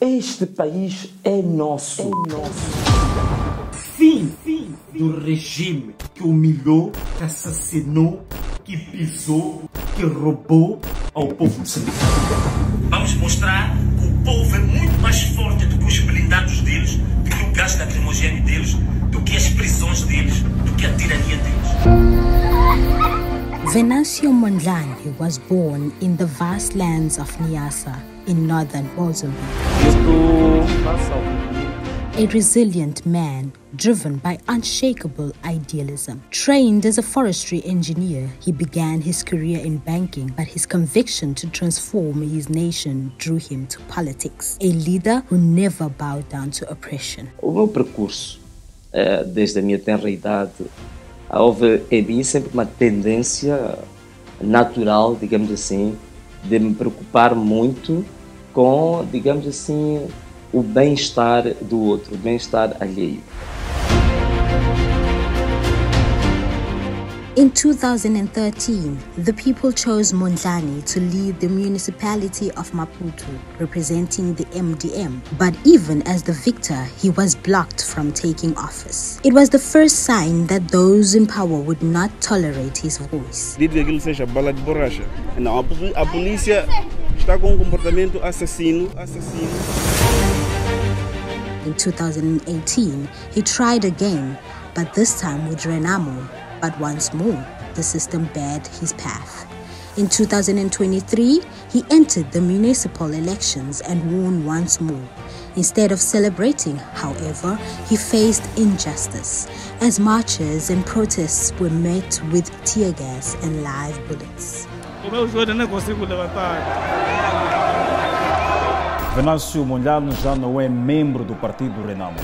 Este país é nosso. Fim do regime que humilhou, que assassinou, que pisou, que roubou ao povo moçambicano. Vamos mostrar que o povo é muito mais forte do que os blindados deles, do que o gás lacrimogéneo deles, do que as prisões deles, do que a tirania deles. 𝐩𝐞𝐫𝐬𝐨 was born in the vast lands of Niassa in northern Mozambique. A resilient man driven by unshakable idealism. Trained as a forestry engineer, he began his career in banking, but his conviction to transform his nation drew him to politics. A leader who never bowed down to oppression. O meu percurso, desde a minha tenra idade, houve em mim sempre uma tendência natural, digamos assim, de me preocupar muito com, digamos assim, o bem-estar do outro, o bem-estar alheio. In 2013, the people chose Mondlane to lead the municipality of Maputo, representing the MDM. But even as the victor, he was blocked from taking office. It was the first sign that those in power would not tolerate his voice. Diz que aquilo seja bala de borracha. Não, a polícia está com um comportamento assassino. In 2018, he tried again, but this time with Renamo. But once more, the system barred his path. In 2023, he entered the municipal elections and won once more. Instead of celebrating, however, he faced injustice, as marches and protests were met with tear gas and live bullets. 𝐩𝐞𝐫𝐬𝐨 já não é membro do partido Renamo.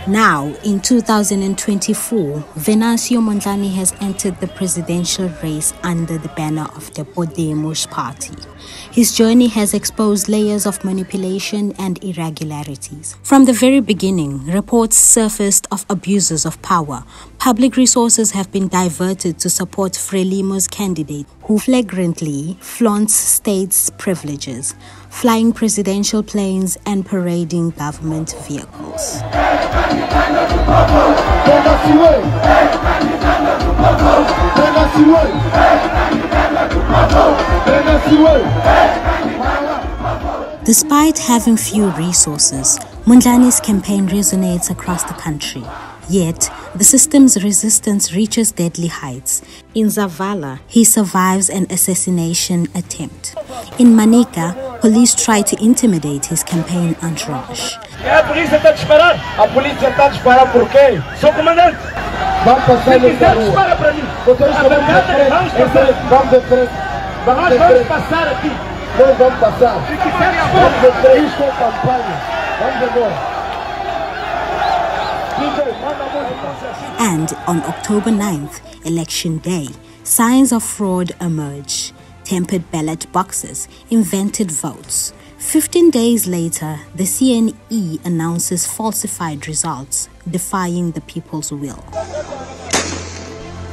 Now, in 2024, 𝐩𝐞𝐫𝐬𝐨 has entered the presidential race under the banner of the Podemos party. His journey has exposed layers of manipulation and irregularities. From the very beginning, reports surfaced of abuses of power. Public resources have been diverted to support Frelimo's candidate, who flagrantly flaunts state's privileges, flying presidential planes and parading government vehicles. Despite having few resources, Mondlane's campaign resonates across the country. Yet, the system's resistance reaches deadly heights. In Zavala, he survives an assassination attempt. In Manica, police try to intimidate his campaign entourage. A polícia está a disparar! A polícia está a disparar por quê? Sou comandante! Vamos passar nessa rua! Dispara para mim! Vamos passar aqui! Nós vamos passar! Vamos de três com campanha! Vamos embora! And on October 9th, Election Day, signs of fraud emerge. Tempered ballot boxes, invented votes. 15 days later, the CNE announces falsified results, defying the people's will.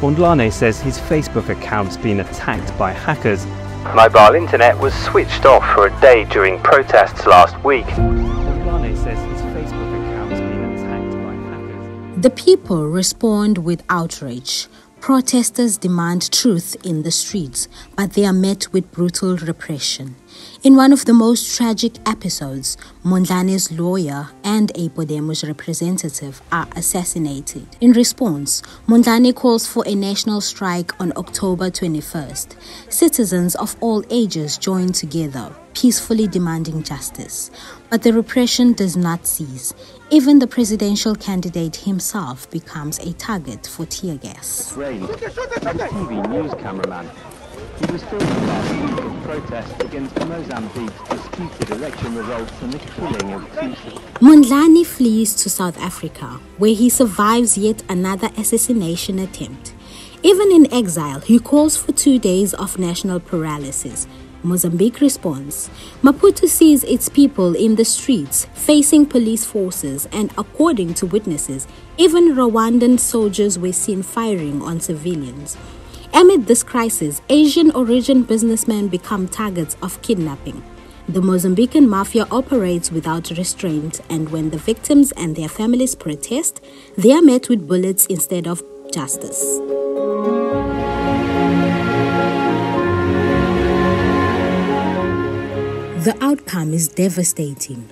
Mondlane says his Facebook account's been attacked by hackers. Mobile internet was switched off for a day during protests last week. Mondlane says his Facebook account's been attacked by hackers. The people respond with outrage. Protesters demand truth in the streets, but they are met with brutal repression. In one of the most tragic episodes, Mondlane's lawyer and a Podemos representative are assassinated. In response, Mondlane calls for a national strike on October 21st. Citizens of all ages join together, peacefully demanding justice. But the repression does not cease. Even the presidential candidate himself becomes a target for tear gas. TV news cameraman. He was filming last week of protests against Mozambique's disputed election results and the killing of two. Mondlane flees to South Africa, where he survives yet another assassination attempt. Even in exile, he calls for 2 days of national paralysis. Mozambique responds. Maputo sees its people in the streets, facing police forces, and according to witnesses, even Rwandan soldiers were seen firing on civilians. Amid this crisis, Asian origin businessmen become targets of kidnapping. The Mozambican mafia operates without restraint, and when the victims and their families protest, they are met with bullets instead of justice. The outcome is devastating.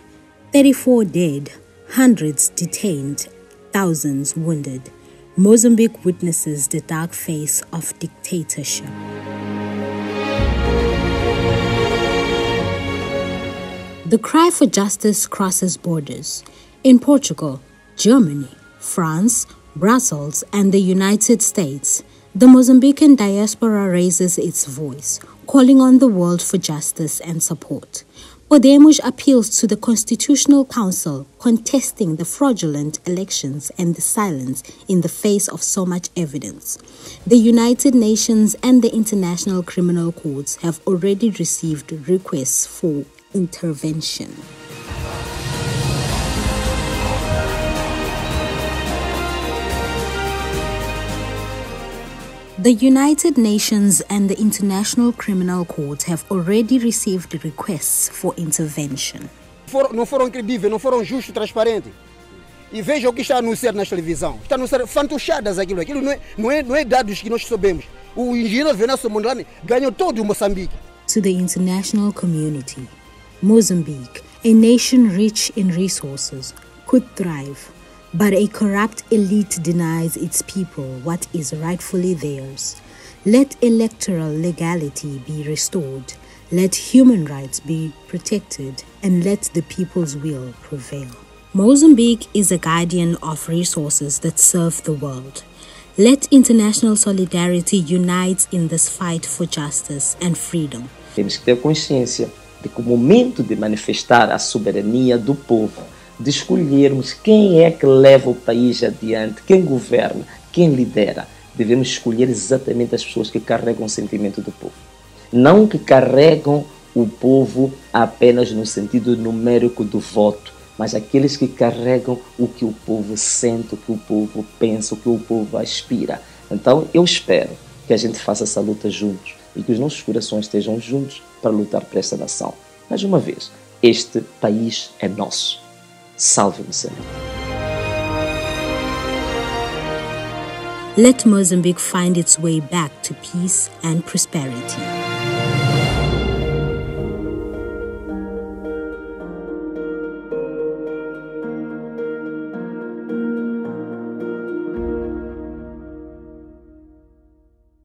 34 dead, hundreds detained, thousands wounded. Mozambique witnesses the dark face of dictatorship. The cry for justice crosses borders. In Portugal, Germany, France, Brussels, and the United States, the Mozambican diaspora raises its voice, calling on the world for justice and support. 𝐩𝐤𝐳 appeals to the Constitutional Council, contesting the fraudulent elections and the silence in the face of so much evidence. The United Nations and the International Criminal Courts have already received requests for intervention. The United Nations and the International Criminal Court have already received requests for intervention. Não foram credíveis, não foram justos, transparentes. E veja o que está a anunciar na televisão. Está a anunciar fantochadas aquilo. Aquilo não é dados que nós sabemos. O engenheiro Venasso Mondlane ganhou todo o Moçambique. To the international community, Mozambique, a nation rich in resources, could thrive. But a corrupt elite denies its people what is rightfully theirs. Let electoral legality be restored. Let human rights be protected, and let the people's will prevail. Mozambique is a guardian of resources that serve the world. Let international solidarity unite in this fight for justice and freedom. Temos que ter consciência de que o momento de manifestar a soberania do povo, de escolhermos quem é que leva o país adiante, quem governa, quem lidera. Devemos escolher exatamente as pessoas que carregam o sentimento do povo. Não que carregam o povo apenas no sentido numérico do voto, mas aqueles que carregam o que o povo sente, o que o povo pensa, o que o povo aspira. Então eu espero que a gente faça essa luta juntos e que os nossos corações estejam juntos para lutar por esta nação. Mais uma vez, este país é nosso. Salve Moçambique. Let Mozambique find its way back to peace and prosperity.